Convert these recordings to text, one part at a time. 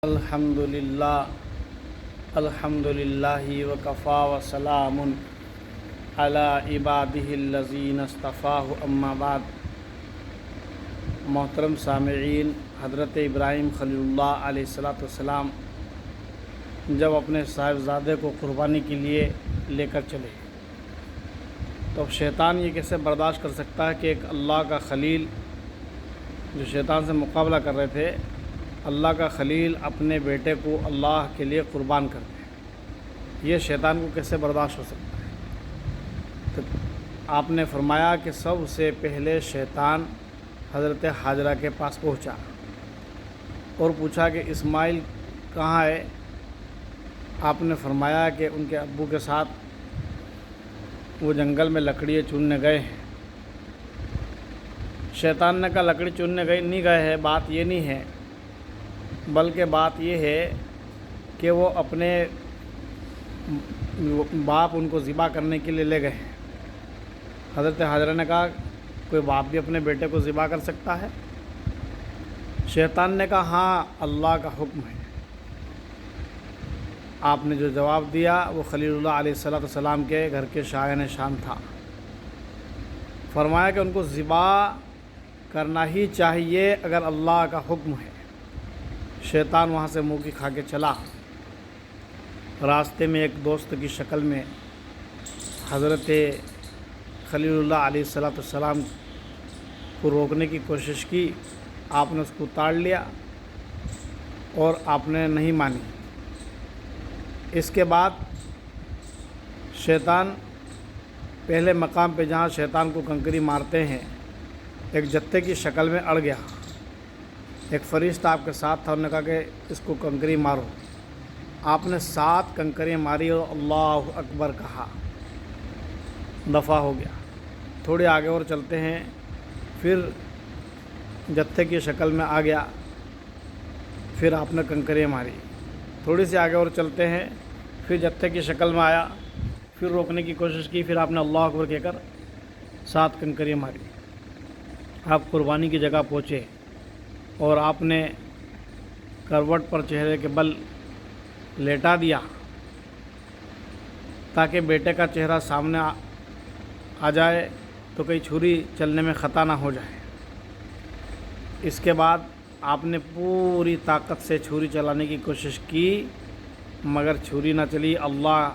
الحمدللہ وکفا وسلام علی عبادہ الذین اصطفاہ اما بعد۔ محترم سامعین، حضرت ابراہیم خلیل اللہ علیہ السلام جب اپنے صاحبزادے کو قربانی کے لیے لے کر چلے تو اب شیطان یہ کیسے برداشت کر سکتا ہے کہ ایک اللہ کا خلیل جو شیطان سے مقابلہ کر رہے تھے، اللہ کا خلیل اپنے بیٹے کو اللہ کے لیے قربان کر دے؟ یہ شیطان کو کیسے برداشت ہو سکتا ہے؟ تو آپ نے فرمایا کہ سب سے پہلے شیطان حضرت حاجرہ کے پاس پہنچا اور پوچھا کہ اسماعیل کہاں ہے؟ آپ نے فرمایا کہ ان کے ابو کے ساتھ وہ جنگل میں لکڑی چننے گئے ہیں۔ شیطان نے کہا لکڑی چننے نہیں گئے ہیں، بات یہ نہیں ہے، بلکہ بات یہ ہے کہ وہ اپنے باپ ان کو ذبح کرنے کے لیے لے گئے ہیں۔ حضرت حاجرہ نے کہا کوئی باپ بھی اپنے بیٹے کو ذبح کر سکتا ہے؟ شیطان نے کہا ہاں، اللہ کا حکم ہے۔ آپ نے جو جواب دیا وہ خلیل اللہ علیہ السلام کے گھر کے شایان شان تھا۔ فرمایا کہ ان کو ذبح کرنا ہی چاہیے اگر اللہ کا حکم ہے۔ شیطان وہاں سے منہ کی کھا کے چلا۔ راستے میں ایک دوست کی شکل میں حضرت خلیل اللہ علیہ السلام کو روکنے کی کوشش کی، آپ نے اس کو اتار لیا اور آپ نے نہیں مانی۔ اس کے بعد شیطان پہلے مقام پہ جہاں شیطان کو کنکری مارتے ہیں ایک جتے کی شکل میں اڑ گیا۔ ایک فرشتہ آپ کے ساتھ تھا، انہوں نے کہا کہ اس کو کنکری مارو۔ آپ نے 7 کنکریاں ماری اور اللہ اکبر کہا، دفع ہو گیا۔ تھوڑے آگے اور چلتے ہیں، پھر جتھے کی شکل میں آ گیا، پھر آپ نے کنکریاں ماری۔ تھوڑی سی آگے اور چلتے ہیں، پھر جتھے کی شکل میں آیا، پھر روکنے کی کوشش کی، پھر آپ نے اللہ اکبر کہہ کر 7 کنکریاں ماری۔ آپ قربانی کی جگہ پہنچے اور آپ نے کروٹ پر چہرے کے بل لیٹا دیا تاکہ بیٹے کا چہرہ سامنے آ جائے تو کہیں چھری چلنے میں خطا نہ ہو جائے۔ اس کے بعد آپ نے پوری طاقت سے چھری چلانے کی کوشش کی مگر چھری نہ چلی۔ اللہ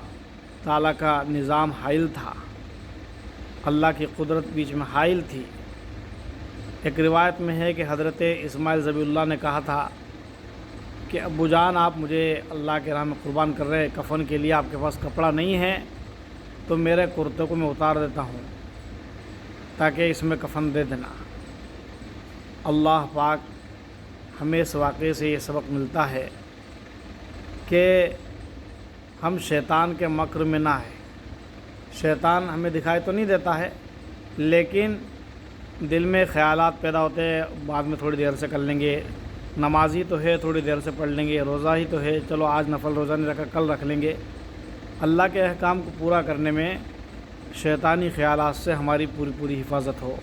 تعالیٰ کا نظام حائل تھا، اللہ کی قدرت بیچ میں حائل تھی۔ ایک روایت میں ہے کہ حضرت اسماعیل ذبیح اللہ نے کہا تھا کہ ابو جان آپ مجھے اللہ کے راہ میں قربان کر رہے ہیں، کفن کے لیے آپ کے پاس کپڑا نہیں ہے تو میرے کرتے کو میں اتار دیتا ہوں تاکہ اس میں کفن دے دینا۔ اللہ پاک ہمیں اس واقعے سے یہ سبق ملتا ہے کہ ہم شیطان کے مکر میں نہ آئے۔ شیطان ہمیں دکھائی تو نہیں دیتا ہے لیکن دل میں خیالات پیدا ہوتے ہیں، بعد میں تھوڑی دیر سے کر لیں گے، نمازی تو ہے تھوڑی دیر سے پڑھ لیں گے، روزہ ہی تو ہے چلو آج نفل روزہ نہیں رکھا کل رکھ لیں گے۔ اللہ کے احکام کو پورا کرنے میں شیطانی خیالات سے ہماری پوری حفاظت ہو۔